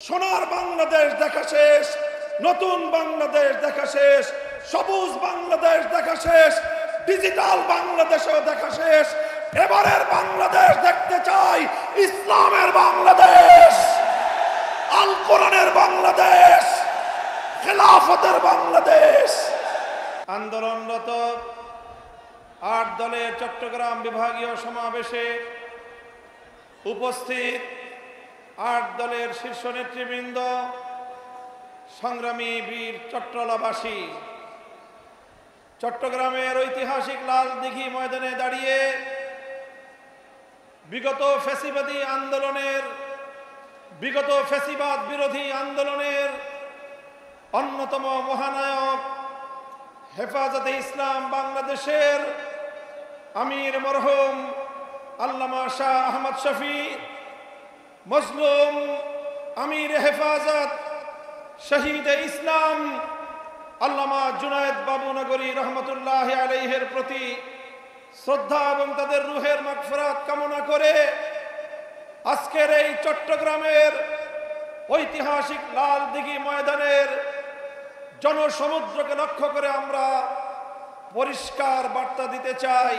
সোনার বাংলাদেশ দেখা শেষ, নতুন বাংলাদেশ দেখা শেষ, সবুজ বাংলাদেশ দেখা শেষ, ডিজিটাল বাংলাদেশও দেখা শেষ। এবারের বাংলাদেশ দেখতে চাই ইসলামের বাংলাদেশ, আল কোরআনের বাংলাদেশ, খেলাফতের বাংলাদেশ। আন্দোলনরত ৮ দলের চট্টগ্রাম বিভাগীয় সমাবেশে উপস্থিত ৮ দলের শীর্ষ নেতৃবৃন্দ, সংগ্রামী বীর চট্টলাবাসী, চট্টগ্রামের ঐতিহাসিক লালদিঘি ময়দানে দাঁড়িয়ে বিগত ফ্যাসিবাদ বিরোধী আন্দোলনের অন্যতম মহানায়ক হেফাজতে ইসলাম বাংলাদেশের আমির মরহুম আল্লামা শাহ আহমদ শফি, মজলুম আমির হেফাজত শহীদ ইসলাম আল্লামা জুনায়েদ বাবুনগরী রহমতুল্লাহ আলাইহির প্রতি শ্রদ্ধা এবং তাদের রুহের মাগফিরাত কামনা করে আজকের এই চট্টগ্রামের ঐতিহাসিক লালদিঘি ময়দানের জনসমুদ্রকে লক্ষ্য করে আমরা পরিষ্কার বার্তা দিতে চাই।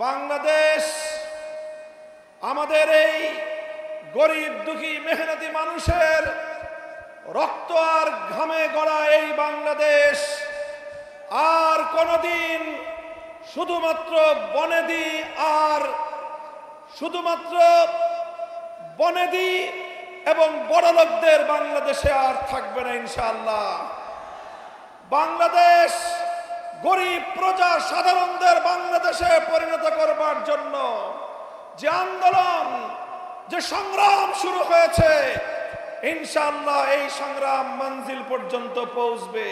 বাংলাদেশ, আমাদের এই গরিব দুঃখী মেহনতি মানুষের রক্ত আর ঘামে গড়া এই বাংলাদেশ আর কোনদিন শুধুমাত্র বনেদি এবং বড়লোকদের বাংলাদেশে আর থাকবে না ইনশাআল্লাহ। বাংলাদেশ গরিব প্রজা সাধারণদের বাংলাদেশে পরিণত করবার জন্য যে আন্দোলন, যে সংগ্রাম শুরু হয়েছে, ইনশাআল্লাহ এই সংগ্রাম মঞ্জিল পর্যন্ত পৌঁছবে।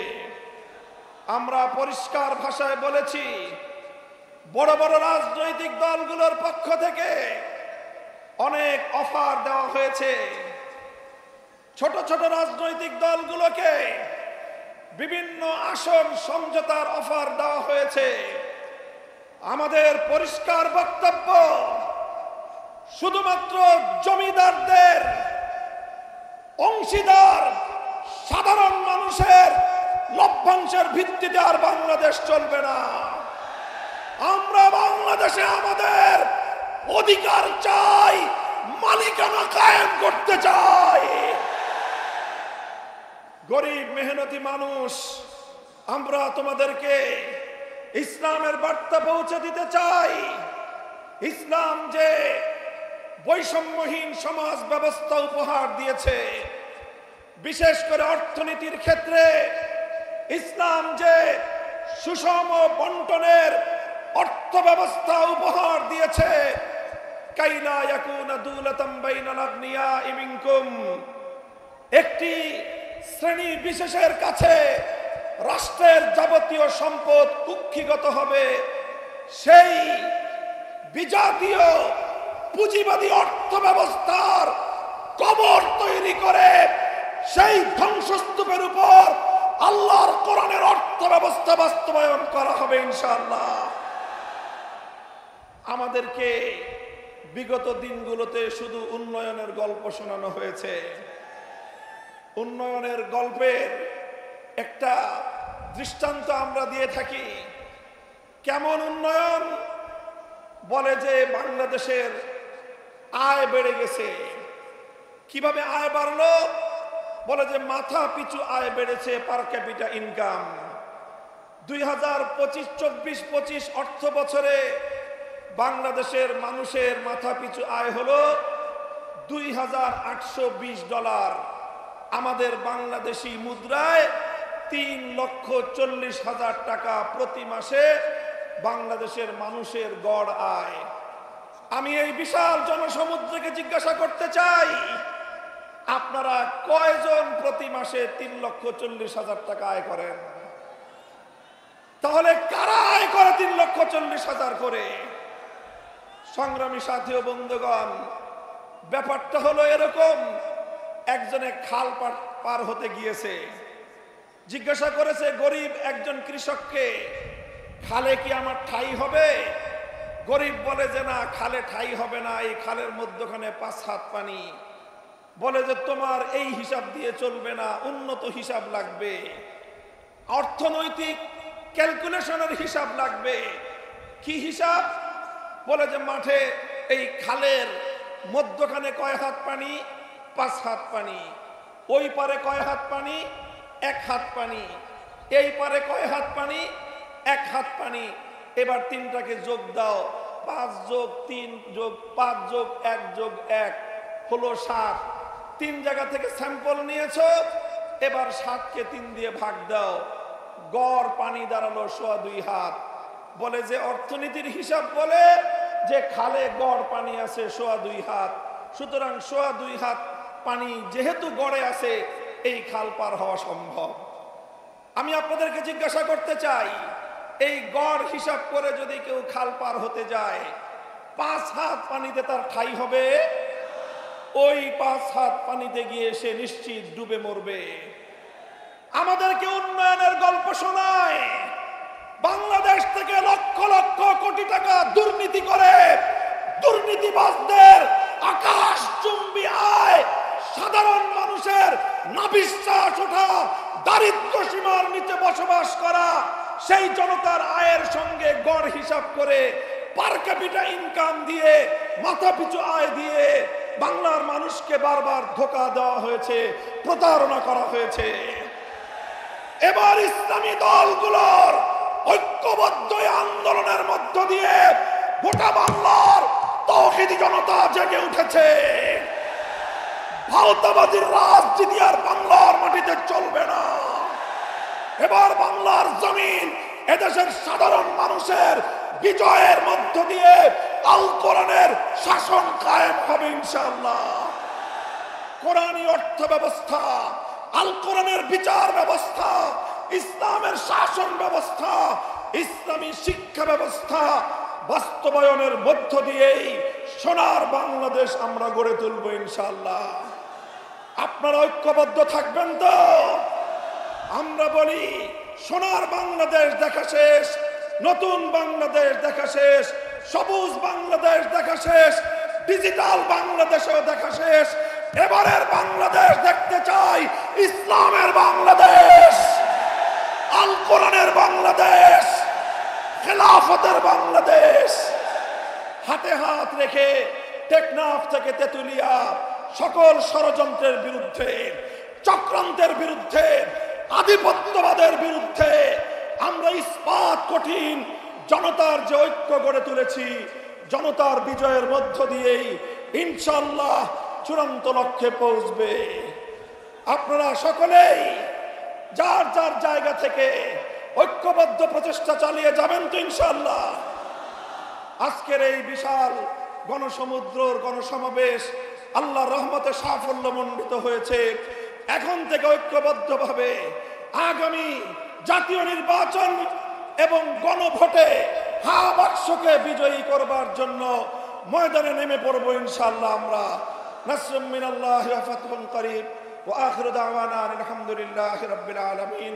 আমরা পরিষ্কার ভাষায় বলেছি, বড় বড় রাজনৈতিক দলগুলোর পক্ষ থেকে অনেক অফার দেওয়া হয়েছে। ছোট ছোট রাজনৈতিক দলগুলোকে বিভিন্ন আসন সমঝোতার অফার দেওয়া হয়েছে। আমাদের পরিষ্কার বক্তব্য, শুধুমাত্র জমিদারদের অংশীদার সাধারণ মানুষের লভ্যাংশের ভিত্তিতে আর বাংলাদেশ চলবে না। আমরা বাংলাদেশে আমাদের অধিকার চাই, মালিকানা কায়েম করতে চাই। গরিব মেহনতি মানুষ, আমরা তোমাদেরকে ইসলামের বার্তা পৌঁছে দিতে চাই। ইসলাম যে বৈষম্যহীন সমাজ ব্যবস্থা উপহার দিয়েছে, বিশেষ করে অর্থনীতির ক্ষেত্রে ইসলাম যে সুষম বন্টনের অর্থ ব্যবস্থা উপহার দিয়েছে, কাইলা ইয়াকুনা দুলাতাম বাইনাল আগনিয়াই মিনকুম, একটি শ্রেণী বিশেষের কাছে রাষ্ট্রের যাবতীয় সম্পদ কুক্ষিগত হবে, সেই বিজাতীয় পুঁজিবাদী অর্থ ব্যবস্থার কবর তৈরি করে সেই ধ্বংসস্তূপের উপর আল্লাহর কোরআনের অর্থ ব্যবস্থা বাস্তবায়ন করা হবে ইনশাআল্লাহ। আমাদেরকে বিগত দিনগুলোতে শুধু উন্নয়নের গল্প শোনানো হয়েছে। উন্নয়নের গল্পের একটা দৃষ্টান্ত আমরা দিয়ে থাকি। কেমন উন্নয়ন? বলে যে বাংলাদেশের আয় বেড়ে গেছে। কিভাবে আয় বাড়লো? বলে যে মাথা পিছু আয় বেড়েছে, পার ক্যাপিটা ইনকাম। 2025-24-25 অর্থ বছরে বাংলাদেশের মানুষের মাথা পিছু আয় হলো $2,820। আমাদের বাংলাদেশি মুদ্রায় 3,40,000 টাকা প্রতি মাসে বাংলাদেশের মানুষের গড় আয়। আমি এই বিশাল জনসমুদ্রকে জিজ্ঞাসা করতে চাই, আপনারা কয়জন প্রতি মাসে 3,40,000 টাকা আয় করেন? তাহলে কারা আয় করে 3,40,000 করে? সংগ্রামী সাথী ও বন্ধুগণ, ব্যাপারটা হলো এরকম। একজনে খাল পার হতে গিয়েছে, জিজ্ঞাসা করেছে গরিব একজন কৃষককে, খালে কি আমার ঠাই হবে? গরিব বলে যে না, খালে ঠাই হবে না, এই খালের মধ্যখানে 5 হাত পানি। বলে যে তোমার এই হিসাব দিয়ে চলবে না, উন্নত হিসাব লাগবে, অর্থনৈতিক ক্যালকুলেশনের হিসাব লাগবে। কি হিসাব? বলে যে মাঠে এই খালের মধ্যখানে কয় হাত পানি? 5 হাত পানি। ওই পারে কয় হাত পানি? 1 হাত পানি। এই পারে কয় হাত পানি? 1 হাত পানি। এবার তিনটাকে যোগ দাও, 5 যোগ 3 যোগ 5 যোগ 1 যোগ 1 হলো 7। 3 জায়গা থেকে স্যাম্পল নিয়েছো, এবার 7কে 3 দিয়ে ভাগ দাও, গড় পানি দাঁড়ালো 2.25 হাত। বলে যে অর্থনীতির হিসাব বলে যে খালে গড় পানি আছে 2.25 হাত, সুতরাং 2.25 হাত পানি যেহেতু গড়ে আছে, এই খাল পার হওয়া সম্ভব। আমি আপনাদেরকে জিজ্ঞাসা করতে চাই, এই গড় হিসাব করে যদি কেউ খাল পার হতে যায়, 5 হাত পানিতে তার ঠাই হবে? ওই 5 হাত পানিতে গিয়ে সে নিশ্চিত ডুবে মরবে। আমাদেরকে উন্নয়নের গল্প শোনায়, বাংলাদেশ থেকে লক্ষ লক্ষ কোটি টাকা দুর্নীতি করে দুর্নীতিবাজদের আকাশচুম্বী আয়, সাধারণ মানুষের নাভিশ্বাস ওঠা, দারিদ্র সীমার নিচে বসবাস করা সেই জনতার আয়ের সঙ্গে গড় হিসাব করে পার ক্যাপিটা ইনকাম দিয়ে, মাথা পিছু আয় দিয়ে বাংলার মানুষকে বারবার ধোঁকা দেওয়া হয়েছে, প্রতারণা করা হয়েছে। এবার ইসলামী দলগুলোর ঐক্যবদ্ধ আন্দোলনের মধ্য দিয়ে গোটা বাংলার তৌহিদি জনতা জেগে উঠেছে। ভারতবাদীর রাজনীতি আর বাংলার মাটিতে চলবে না। এবার বাংলার জমিন এদেশের সাধারণ মানুষের বিজয়ের মধ্য দিয়ে আল কোরআনের শাসন কায়েম হবে ইনশাআল্লাহ। কোরআনী অর্থ ব্যবস্থা, আল কোরআনের বিচার ব্যবস্থা, ইসলামের শাসন ব্যবস্থা, ইসলামী শিক্ষা ব্যবস্থা বাস্তবায়নের মধ্য দিয়েই সোনার বাংলাদেশ আমরা গড়ে তুলব ইনশাআল্লাহ। আপনারা ঐক্যবদ্ধ থাকবেন তো? আমরা বলি সোনার বাংলাদেশ দেখা শেষ, নতুন বাংলাদেশ দেখা শেষ, সবুজ বাংলাদেশ দেখা শেষ, ডিজিটাল বাংলাদেশও দেখা শেষ। এবারের বাংলাদেশ দেখতে চাই ইসলামের বাংলাদেশ, আল কোরআনের বাংলাদেশ, খেলাফতের বাংলাদেশ। হাতে হাত রেখে টেকনাফ থেকে তেতুলিয়া সকল ষড়যন্ত্রের বিরুদ্ধে, চক্রান্তের বিরুদ্ধে, আধিপত্যবাদের বিরুদ্ধে আমরা ইস্পাত কঠিন জনতার যে ঐক্য গড়ে তুলেছি, জনতার বিজয়ের মধ্য দিয়েই ইনশাআল্লাহ চূড়ান্ত লক্ষ্যে পৌঁছবে। আপনারা সকলেই যার যার জায়গা থেকে ঐক্যবদ্ধ প্রচেষ্টা চালিয়ে যাবেন তো ইনশাআল্লাহ। আজকের এই বিশাল গণসমুদ্রর গণসমাবেশ আল্লাহর রহমতে সাফল্যমণ্ডিত হয়েছে। এখন থেকে ঐক্যবদ্ধভাবে আগামী জাতীয় নির্বাচন এবং গণভোটে হা বাক্সকে বিজয়ী করবার জন্য ময়দানে নেমে পড়বো ইনশাআল্লাহ আমরা। নাসরুম মিনাল্লাহি ওয়া ফাতহুন করিব ওয়া আখিরু দাওয়ানা আলহামদুলিল্লাহি রাব্বিল আলামিন।